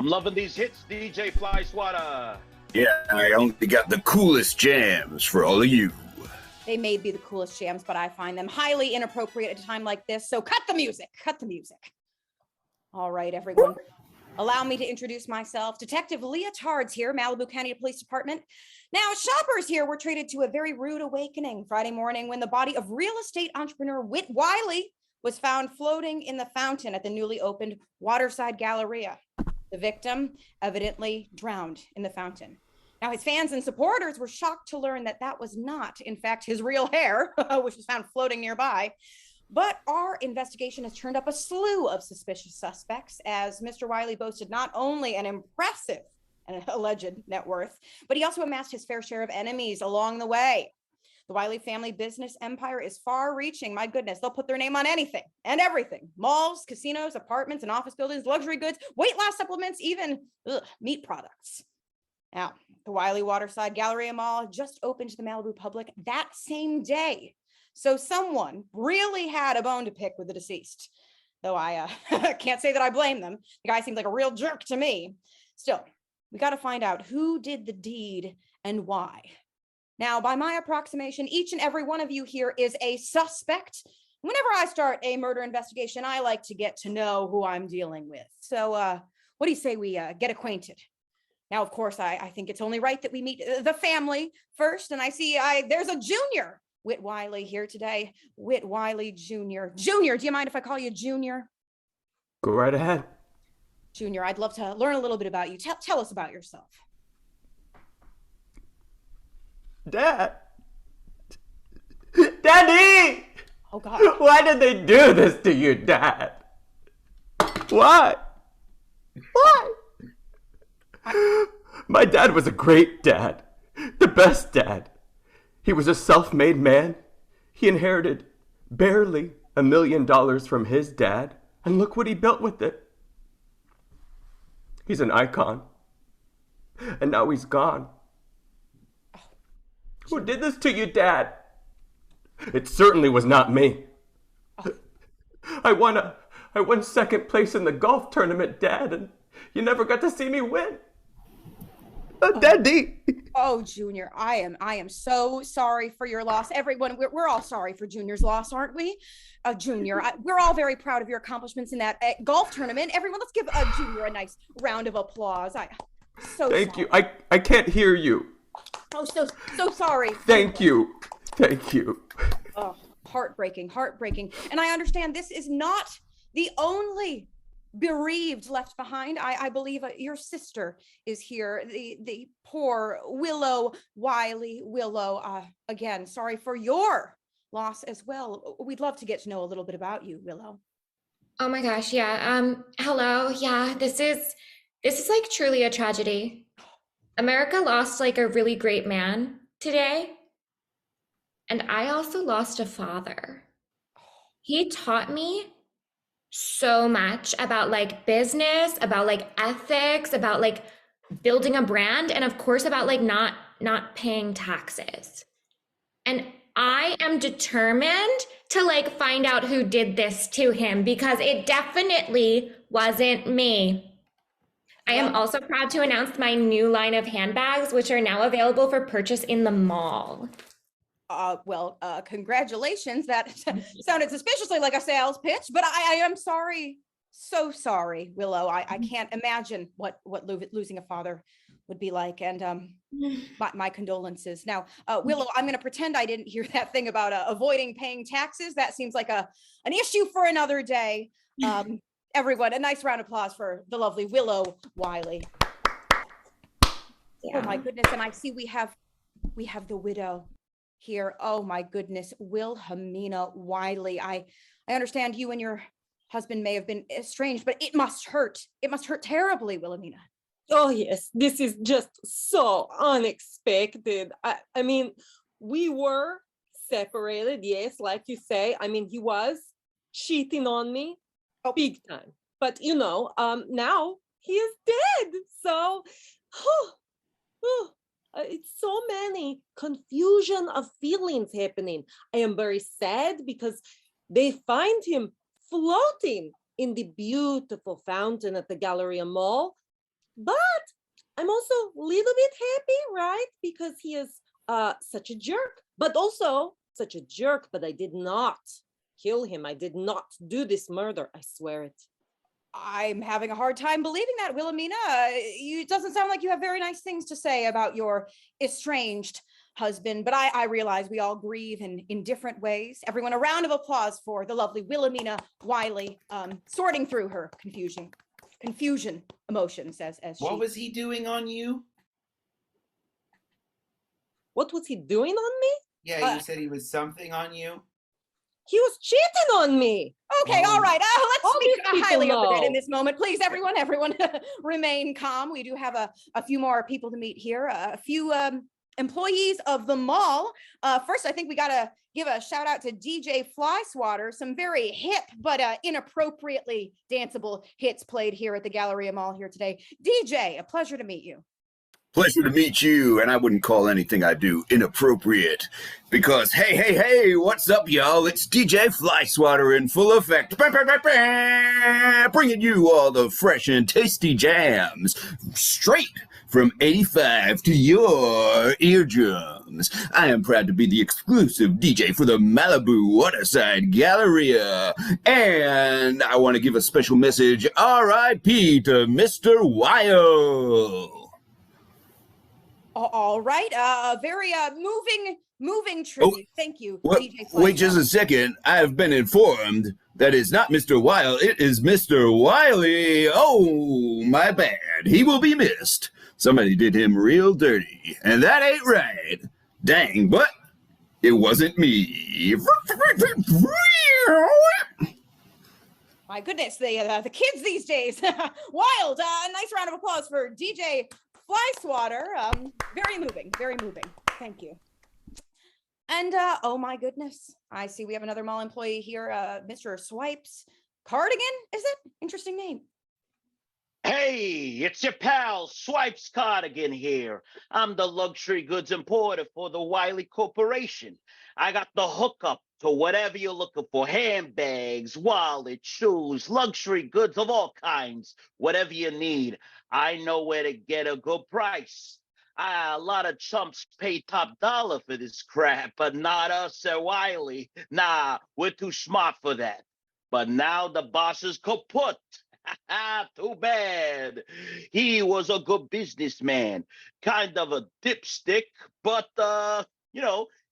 I'm loving these hits, DJ Fly Swatter. Yeah, I only got the coolest jams for all of you. They may be the coolest jams, but I find them highly inappropriate at a time like this. So cut the music. Cut the music. All right, everyone. Allow me to introduce myself. Detective Leah Tards here, Malibu County Police Department. Now, shoppers here were treated to a very rude awakening Friday morning when the body of real estate entrepreneur Whit Wiley was found floating in the fountain at the newly opened Waterside Galleria. The victim evidently drowned in the fountain. Now, his fans and supporters were shocked to learn that that was not, in fact, his real hair, which was found floating nearby. But our investigation has turned up a slew of suspicious suspects, as Mr. Wiley boasted not only an impressive and alleged net worth, but he also amassed his fair share of enemies along the way. The Wiley family business empire is far-reaching. My goodness, they'll put their name on anything and everything. Malls, casinos, apartments, and office buildings, luxury goods, weight loss supplements, even meat products. Now, the Wiley Waterside Galleria Mall just opened to the Malibu public that same day. So someone really had a bone to pick with the deceased. Though I can't say that I blame them. The guy seemed like a real jerk to me. Still, we got to find out who did the deed and why. Now, by my approximation, each and every one of you here is a suspect. Whenever I start a murder investigation, I like to get to know who I'm dealing with. So what do you say we get acquainted? Now, of course, I think it's only right that we meet the family first. And I see there's a junior Whit Wiley here today. Whit Wiley Jr. Junior, do you mind if I call you Junior? Go right ahead. Junior, I'd love to learn a little bit about you. Tell us about yourself. Dad! Daddy! Oh, God. Why did they do this to you, Dad? Why? Why? My dad was a great dad. The best dad. He was a self-made man. He inherited barely $1 million from his dad. And look what he built with it. He's an icon. And now he's gone. Who did this to you, Dad? It certainly was not me. I won second place in the golf tournament, Dad, and you never got to see me win. Daddy. Oh, Junior, I am so sorry for your loss. Everyone, we're all sorry for Junior's loss, aren't we? Junior, we're all very proud of your accomplishments in that golf tournament. Everyone, let's give Junior a nice round of applause. Thank you. I can't hear you. Oh, so sorry. Thank you. Oh, heartbreaking. And I understand this is not the only bereaved left behind. I believe your sister is here, the poor Willow Wiley. Willow, again, sorry for your loss as well. We'd love to get to know a little bit about you, Willow. Oh my gosh, yeah. Hello. Yeah, this is like truly a tragedy. America lost like a really great man today. And I also lost a father. He taught me so much about like business, about like ethics, about like building a brand, and of course about like not paying taxes. And I am determined to like find out who did this to him, because it definitely wasn't me. I am also proud to announce my new line of handbags, which are now available for purchase in the mall. Congratulations. That sounded suspiciously like a sales pitch, but I am sorry. So sorry, Willow. I can't imagine what losing a father would be like. And my condolences. Now, Willow, I'm going to pretend I didn't hear that thing about avoiding paying taxes. That seems like an issue for another day. Everyone, a nice round of applause for the lovely Willow Wiley. Yeah. Oh my goodness. And I see we have the widow here. Oh my goodness, Willhemina Wiley. I understand you and your husband may have been estranged, but it must hurt. It must hurt terribly, Willhemina. Oh yes, this is just so unexpected. I mean, we were separated, yes, like you say. I mean, he was cheating on me. Big time. But now he is dead. So it's so many confusion of feelings happening. I am very sad because they find him floating in the beautiful fountain at the Galleria Mall. But I'm also a little bit happy, right? Because he is such a jerk, but also such a jerk, but I did not kill him. I did not do this murder. I swear it. I'm having a hard time believing that, Wilhelmina. It doesn't sound like you have very nice things to say about your estranged husband, but I realize we all grieve in different ways. Everyone, a round of applause for the lovely Willhemina Wiley, sorting through her confusion emotions as she. What was he doing on you? What was he doing on me? Yeah, you said he was something on you. He was cheating on me. Okay, all right. Let's speak these highly people of the dead know. in this moment. Please, everyone remain calm. We do have a few more people to meet here. A few employees of the mall. First, I think we got to give a shout out to DJ Flyswatter. Some very hip but inappropriately danceable hits played here at the Galleria Mall here today. DJ, a pleasure to meet you. Pleasure to meet you, and I wouldn't call anything I do inappropriate, because hey, what's up, y'all? It's DJ Flyswatter in full effect, bringing you all the fresh and tasty jams, straight from 85 to your eardrums. I am proud to be the exclusive DJ for the Malibu Waterside Galleria, and I want to give a special message, R.I.P. to Mr. Wiley. All right. Very moving tribute. Thank you, DJ Wait just a second. I have been informed that it's not Mr. Wiley, it is Mr. Wiley. Oh, my bad. He will be missed. Somebody did him real dirty, and that ain't right. Dang, but it wasn't me. My goodness, the kids these days. Wild. A nice round of applause for DJ Flyswatter. Very moving, very moving. Thank you. And oh my goodness, I see we have another mall employee here, Mr. Swipes Cardigan, is it? Interesting name. Hey, it's your pal Swipes Cardigan here. I'm the luxury goods importer for the Wiley Corporation. I got the hookup to whatever you're looking for: handbags, wallets, shoes, luxury goods of all kinds, whatever you need. I know where to get a good price. A lot of chumps pay top dollar for this crap, but not us at Wiley. Nah, we're too smart for that. But now the boss is kaput. Too bad. He was a good businessman, kind of a dipstick, but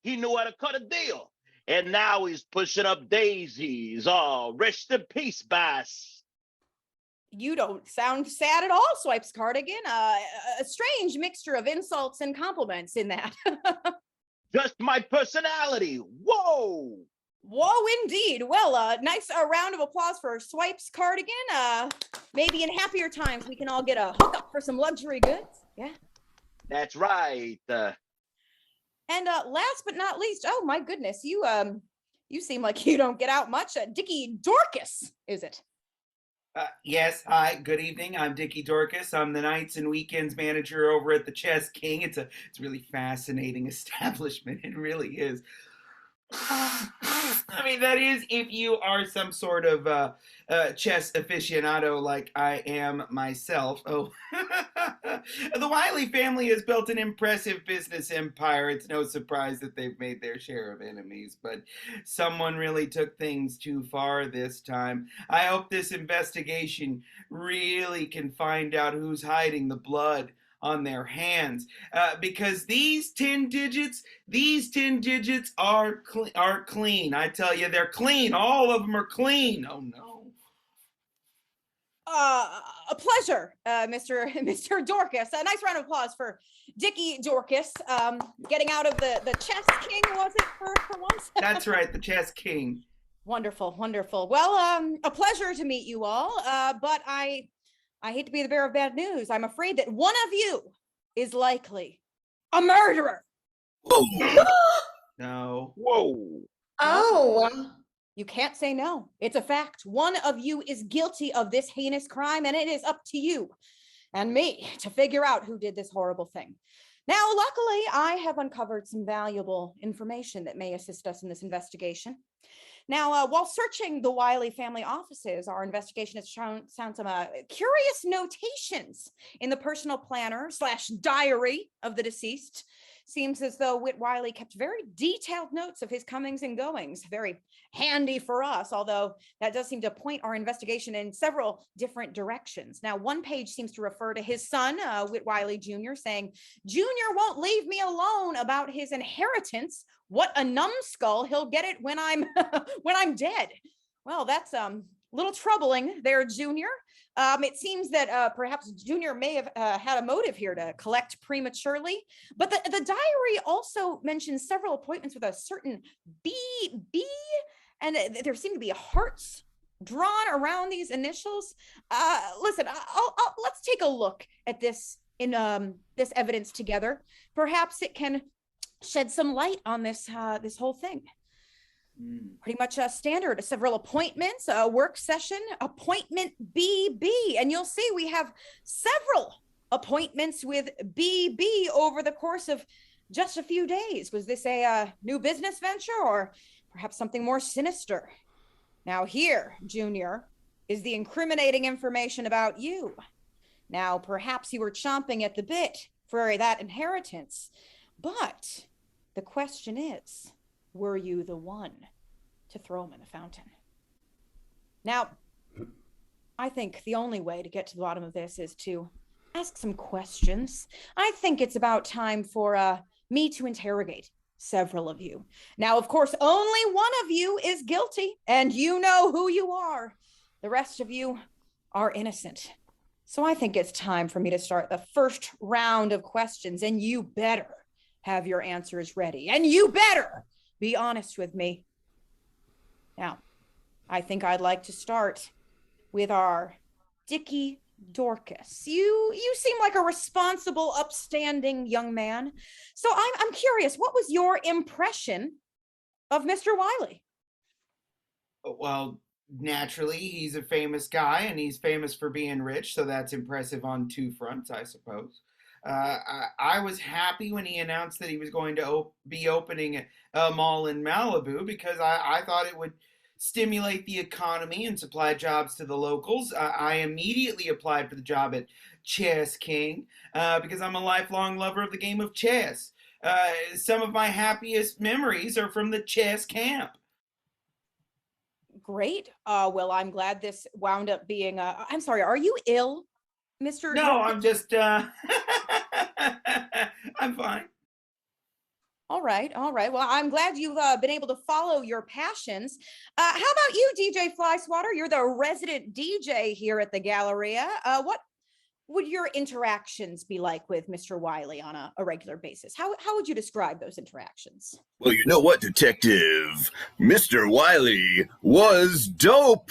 he knew how to cut a deal. And now he's pushing up daisies. Oh, rest in peace, boss. You don't sound sad at all, Swipes Cardigan. A strange mixture of insults and compliments in that. Just my personality. Whoa. Whoa, indeed. Well, nice round of applause for Swipes Cardigan. Maybe in happier times we can all get a hookup for some luxury goods. Yeah. That's right. And last but not least, oh my goodness, you seem like you don't get out much. Dickie Dorcas, is it? Yes, hi, good evening. I'm Dickie Dorcas. I'm the nights and weekends manager over at the Chess King. It's a really fascinating establishment. It really is. I mean, that is if you are some sort of chess aficionado like I am myself. Oh, the Wiley family has built an impressive business empire. It's no surprise that they've made their share of enemies, but someone really took things too far this time. I hope this investigation really can find out who's hiding the blood on their hands, because these 10 digits are clean. I tell you, they're clean. All of them are clean. Oh no. A pleasure, Mr. Dorcas. A nice round of applause for Dickie Dorcas, getting out of the Chess King, was it, for once? That's right, the Chess King. Wonderful, wonderful. Well, a pleasure to meet you all, but I hate to be the bearer of bad news. I'm afraid that one of you is likely a murderer. Whoa. No. Whoa. Oh. You can't say no. It's a fact. One of you is guilty of this heinous crime, and it is up to you and me to figure out who did this horrible thing. Now, luckily, I have uncovered some valuable information that may assist us in this investigation. Now, while searching the Wiley family offices, our investigation has found some curious notations in the personal planner / diary of the deceased. Seems as though Whit Wiley kept very detailed notes of his comings and goings. Very handy for us, although that does seem to point our investigation in several different directions. Now, one page seems to refer to his son, Whit Wiley Jr., saying, "Junior won't leave me alone about his inheritance. What a numbskull, he'll get it when I'm when I'm dead." Well, that's little troubling there, Junior. It seems that perhaps Junior may have had a motive here to collect prematurely, but the diary also mentions several appointments with a certain B, and there seem to be hearts drawn around these initials. Listen, let's take a look at this in this evidence together. Perhaps it can shed some light on this this whole thing. Pretty much a standard, several appointments, a work session, appointment BB. And you'll see we have several appointments with BB over the course of just a few days. Was this a new business venture or perhaps something more sinister? Now here, Junior, is the incriminating information about you. Now, perhaps you were chomping at the bit for that inheritance, but the question is, were you the one to throw him in the fountain? Now, I think the only way to get to the bottom of this is to ask some questions. I think it's about time for me to interrogate several of you. Now, of course, only one of you is guilty, and you know who you are. The rest of you are innocent. So I think it's time for me to start the first round of questions, and you better have your answers ready, and you better be honest with me. Now, I think I'd like to start with our Dickie Dorcas. You seem like a responsible, upstanding young man. So I'm curious, what was your impression of Mr. Wiley? Well, naturally, he's a famous guy, and he's famous for being rich, so that's impressive on two fronts, I suppose. I was happy when he announced that he was going to be opening a mall in Malibu, because I thought it would stimulate the economy and supply jobs to the locals. I immediately applied for the job at Chess King because I'm a lifelong lover of the game of chess. Some of my happiest memories are from the chess camp. Great. Well, I'm glad this wound up being I'm sorry, are you ill, Mr. No, I'm just I'm fine. All right. Well, I'm glad you've been able to follow your passions. How about you, DJ Flyswatter? You're the resident DJ here at the Galleria. What would your interactions be like with Mr. Wiley on a regular basis? How would you describe those interactions? Well, you know what, Detective? Mr. Wiley was dope.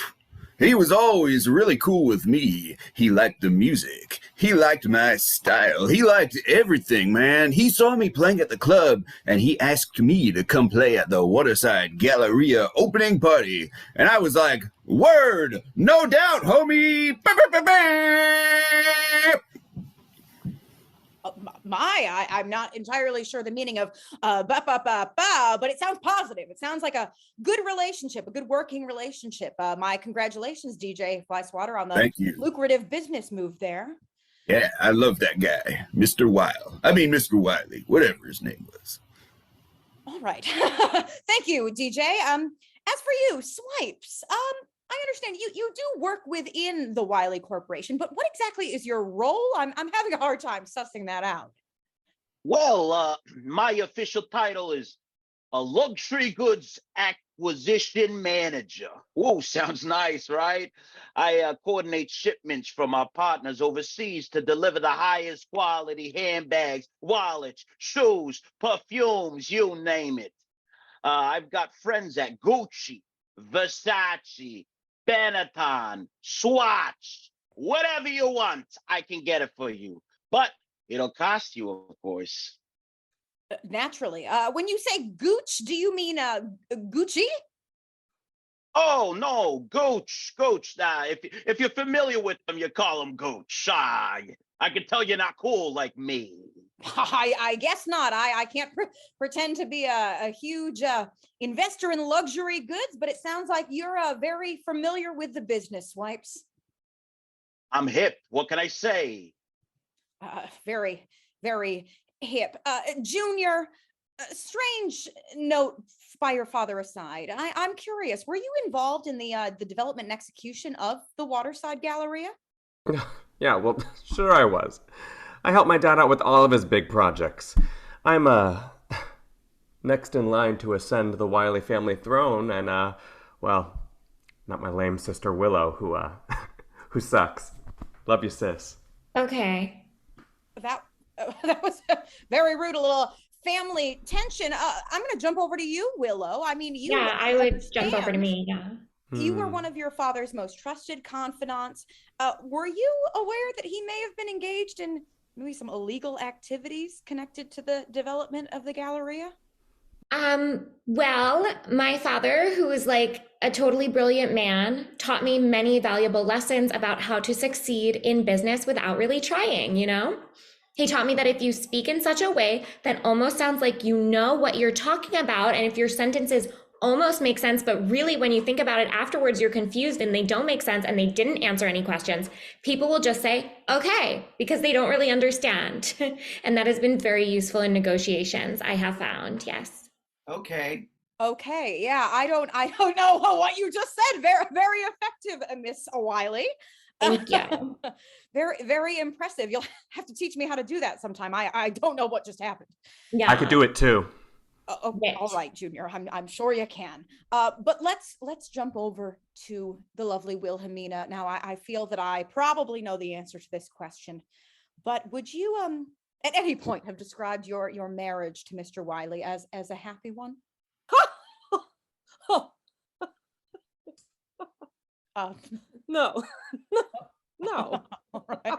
He was always really cool with me. He liked the music. He liked my style. He liked everything, man. He saw me playing at the club, and he asked me to come play at the Waterside Galleria opening party. And I was like, word, no doubt, homie. I'm not entirely sure the meaning of but it sounds positive. It sounds like a good relationship, a good working relationship. My congratulations, DJ Flyswatter, on the lucrative business move there. Yeah, I love that guy, Mr. Wiley, whatever his name was. All right. Thank you, DJ. As for you, Swipes, I understand you do work within the Wiley Corporation, but what exactly is your role? I'm having a hard time sussing that out. Well, my official title is a luxury goods acquisition manager. Whoa, sounds nice, right? I coordinate shipments from our partners overseas to deliver the highest quality handbags, wallets, shoes, perfumes, you name it. I've got friends at Gucci, Versace, Benetton, Swatch, whatever you want, I can get it for you. But it'll cost you, of course. Naturally. When you say Gooch, do you mean Gucci? Oh, no, Gooch. If you're familiar with them, you call them Gooch. I can tell you're not cool like me. I guess not. I can't pretend to be a huge investor in luxury goods, but it sounds like you're very familiar with the business, Swipes. I'm hip. What can I say? Very, very hip. Junior, strange note by your father aside. I'm curious, were you involved in the development and execution of the Waterside Galleria? Yeah, well, sure I was. I helped my dad out with all of his big projects. I'm, next in line to ascend the Wiley family throne, and, well, not my lame sister Willow, who, who sucks. Love you, sis. Okay. That was very rude, a little family tension. I'm going to jump over to you, Willow. I mean, you. Yeah, I would jump over to me, yeah. You were one of your father's most trusted confidants. Were you aware that he may have been engaged in maybe some illegal activities connected to the development of the Galleria? Well, my father, who is like a totally brilliant man, taught me many valuable lessons about how to succeed in business without really trying, you know? He taught me that if you speak in such a way that almost sounds like you know what you're talking about, and if your sentences almost make sense, but really when you think about it afterwards, you're confused and they don't make sense and they didn't answer any questions, people will just say, okay, because they don't really understand. And that has been very useful in negotiations, I have found, yes. Okay. Okay, yeah, I don't know what you just said. Very, very effective, Miss Wiley. Thank you. Very, very impressive. You'll have to teach me how to do that sometime. I don't know what just happened. Yeah. I could do it too. Okay, all right, Junior. I'm sure you can. But let's jump over to the lovely Willhemina. Now, I feel that I probably know the answer to this question, but would you at any point have described your marriage to Mr. Wiley as a happy one? No. No. Right.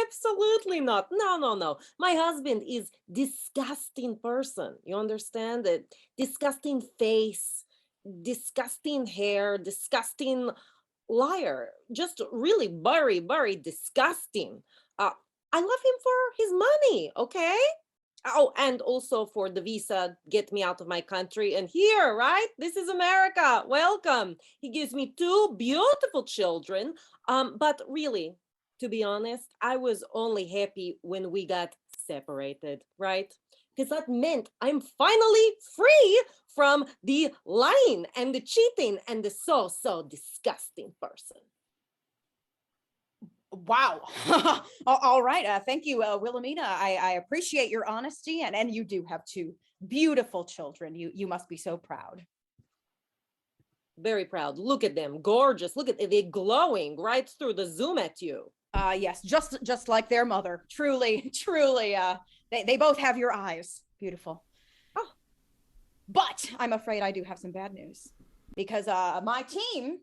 Absolutely not. No. My husband is disgusting person. You understand it? Disgusting face, disgusting hair, disgusting liar. Just really very, very disgusting. I love him for his money, okay? Oh, and also for the visa, get me out of my country. And here, right? This is America. Welcome. He gives me 2 beautiful children. But really, to be honest, I was only happy when we got separated, right? Because that meant I'm finally free from the lying and the cheating and the so disgusting person. Wow. All right. Thank you, Willhemina. I appreciate your honesty, and you do have 2 beautiful children. You must be so proud. Very proud. Look at them, gorgeous. Look at they're glowing right through the Zoom at you. Yes, just like their mother. Truly. They both have your eyes. Beautiful. Oh. But I'm afraid I do have some bad news, because my team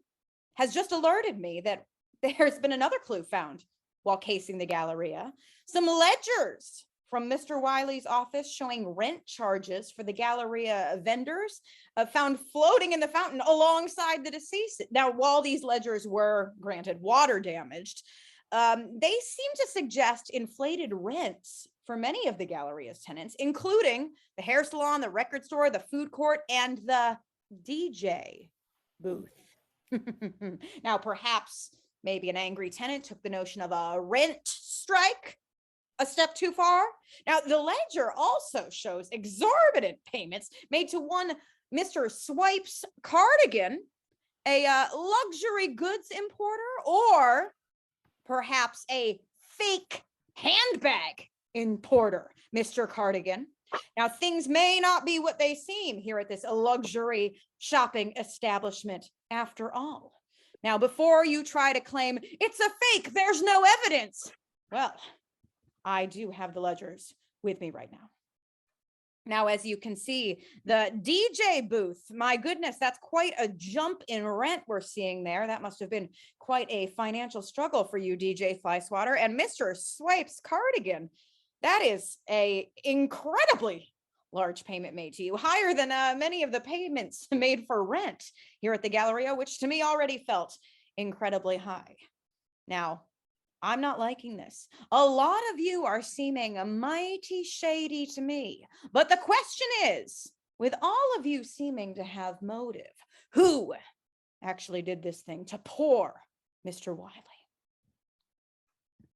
has just alerted me that there's been another clue found while casing the Galleria. Some ledgers from Mr. Wiley's office showing rent charges for the Galleria vendors found floating in the fountain alongside the deceased. Now, while these ledgers were, granted, water damaged, they seem to suggest inflated rents for many of the Galleria's tenants, including the hair salon, the record store, the food court, and the DJ booth. Now, perhaps maybe an angry tenant took the notion of a rent strike a step too far. Now, the ledger also shows exorbitant payments made to one Mr. Swipes Cardigan, a luxury goods importer, or perhaps a fake handbag importer, Mr. Cardigan. Now, things may not be what they seem here at this luxury shopping establishment after all. Now, before you try to claim it's a fake, there's no evidence, well, I do have the ledgers with me right now. Now, as you can see, the DJ booth, my goodness, that's quite a jump in rent we're seeing there. That must have been quite a financial struggle for you, DJ Flyswatter. And Mr. Swipes Cardigan, that is a incredibly large payment made to you, higher than many of the payments made for rent here at the Galleria, which to me already felt incredibly high. Now, I'm not liking this. A lot of you are seeming mighty shady to me. But the question is, with all of you seeming to have motive, who actually did this thing to poor Mr. Wiley?